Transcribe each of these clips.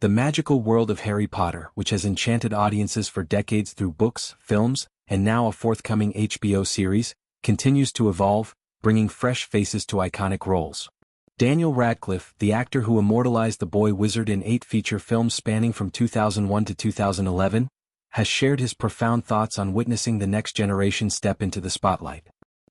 The magical world of Harry Potter, which has enchanted audiences for decades through books, films, and now a forthcoming HBO series, continues to evolve, bringing fresh faces to iconic roles. Daniel Radcliffe, the actor who immortalized the boy wizard in 8 feature films spanning from 2001 to 2011, has shared his profound thoughts on witnessing the next generation step into the spotlight.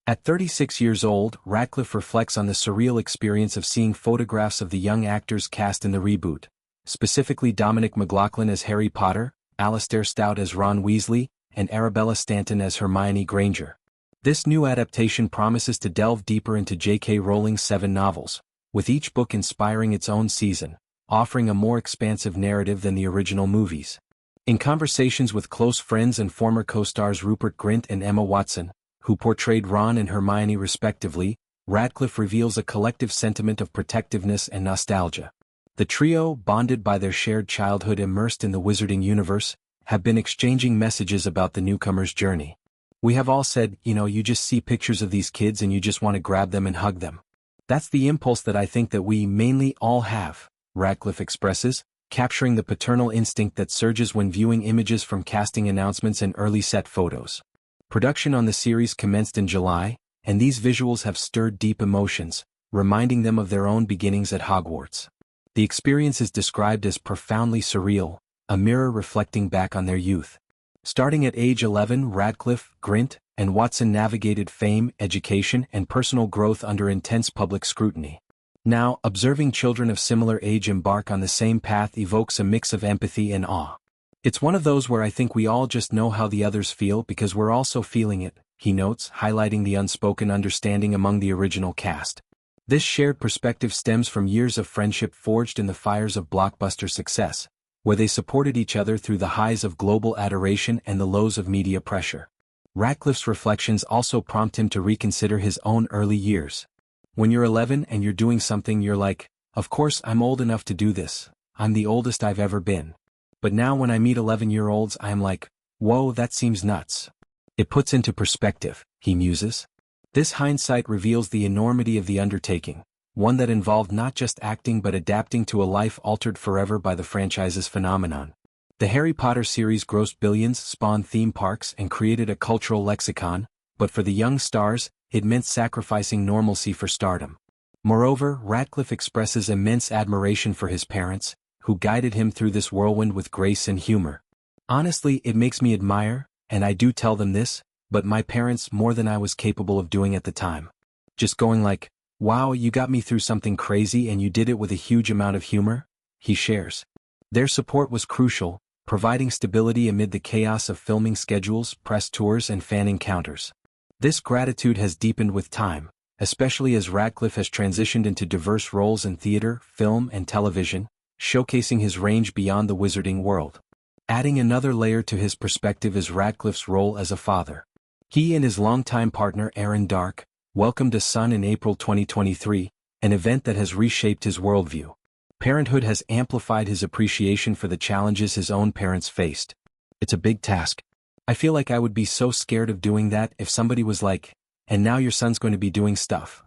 At 36 years old, Radcliffe reflects on the surreal experience of seeing photographs of the young actors cast in the reboot, specifically Dominic McLaughlin as Harry Potter, Alastair Stout as Ron Weasley, and Arabella Stanton as Hermione Granger. This new adaptation promises to delve deeper into J.K. Rowling's 7 novels, with each book inspiring its own season, offering a more expansive narrative than the original movies. In conversations with close friends and former co-stars Rupert Grint and Emma Watson, who portrayed Ron and Hermione respectively, Radcliffe reveals a collective sentiment of protectiveness and nostalgia. The trio, bonded by their shared childhood immersed in the wizarding universe, have been exchanging messages about the newcomer's journey. "We have all said, you just see pictures of these kids and you just want to grab them and hug them. That's the impulse that I think that we mainly all have," Radcliffe expresses, capturing the paternal instinct that surges when viewing images from casting announcements and early set photos. Production on the series commenced in July, and these visuals have stirred deep emotions, reminding them of their own beginnings at Hogwarts. The experience is described as profoundly surreal, a mirror reflecting back on their youth. Starting at age 11, Radcliffe, Grint, and Watson navigated fame, education, and personal growth under intense public scrutiny. Now, observing children of similar age embark on the same path evokes a mix of empathy and awe. "It's one of those where I think we all just know how the others feel because we're also feeling it," he notes, highlighting the unspoken understanding among the original cast. This shared perspective stems from years of friendship forged in the fires of blockbuster success, where they supported each other through the highs of global adoration and the lows of media pressure. Radcliffe's reflections also prompt him to reconsider his own early years. "When you're 11 and you're doing something you're like, of course I'm old enough to do this, I'm the oldest I've ever been. But now when I meet 11-year-olds I'm like, whoa, that seems nuts. It puts into perspective," he muses. This hindsight reveals the enormity of the undertaking, one that involved not just acting but adapting to a life altered forever by the franchise's phenomenon. The Harry Potter series grossed billions, spawned theme parks, and created a cultural lexicon, but for the young stars, it meant sacrificing normalcy for stardom. Moreover, Radcliffe expresses immense admiration for his parents, who guided him through this whirlwind with grace and humor. "Honestly, it makes me admire, and I do tell them this, but my parents more than I was capable of doing at the time. Just going like, wow, you got me through something crazy and you did it with a huge amount of humor," he shares. Their support was crucial, providing stability amid the chaos of filming schedules, press tours, and fan encounters. This gratitude has deepened with time, especially as Radcliffe has transitioned into diverse roles in theater, film, and television, showcasing his range beyond the wizarding world. Adding another layer to his perspective is Radcliffe's role as a father. He and his longtime partner Aaron Dark welcomed a son in April 2023, an event that has reshaped his worldview. Parenthood has amplified his appreciation for the challenges his own parents faced. "It's a big task. I feel like I would be so scared of doing that if somebody was like, and now your son's going to be doing stuff.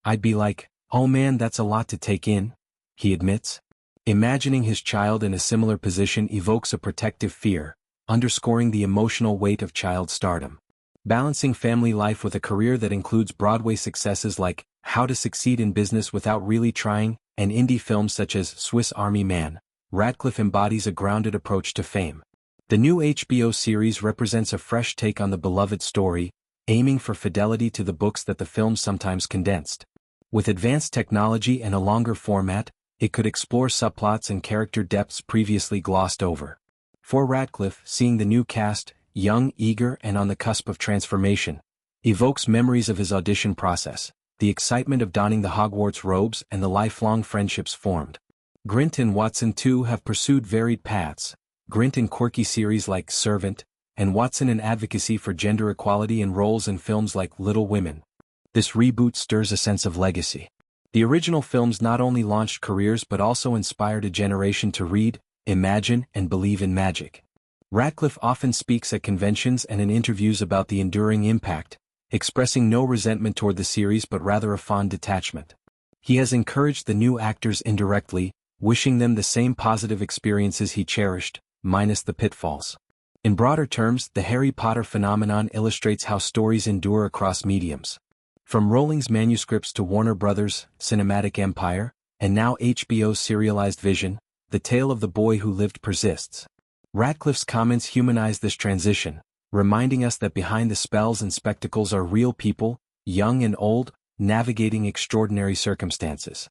I'd be like, oh man, that's a lot to take in," he admits. Imagining his child in a similar position evokes a protective fear, underscoring the emotional weight of child stardom. Balancing family life with a career that includes Broadway successes like How to Succeed in Business Without Really Trying, and indie films such as Swiss Army Man, Radcliffe embodies a grounded approach to fame. The new HBO series represents a fresh take on the beloved story, aiming for fidelity to the books that the films sometimes condensed. With advanced technology and a longer format, it could explore subplots and character depths previously glossed over. For Radcliffe, seeing the new cast, young, eager, and on the cusp of transformation, evokes memories of his audition process, the excitement of donning the Hogwarts robes and the lifelong friendships formed. Grint and Watson too have pursued varied paths, Grint in quirky series like Servant, and Watson in advocacy for gender equality in roles in films like Little Women. This reboot stirs a sense of legacy. The original films not only launched careers but also inspired a generation to read, imagine, and believe in magic. Radcliffe often speaks at conventions and in interviews about the enduring impact, expressing no resentment toward the series but rather a fond detachment. He has encouraged the new actors indirectly, wishing them the same positive experiences he cherished, minus the pitfalls. In broader terms, the Harry Potter phenomenon illustrates how stories endure across mediums. From Rowling's manuscripts to Warner Brothers' cinematic empire, and now HBO's serialized vision, the tale of the boy who lived persists. Radcliffe's comments humanize this transition, reminding us that behind the spells and spectacles are real people, young and old, navigating extraordinary circumstances.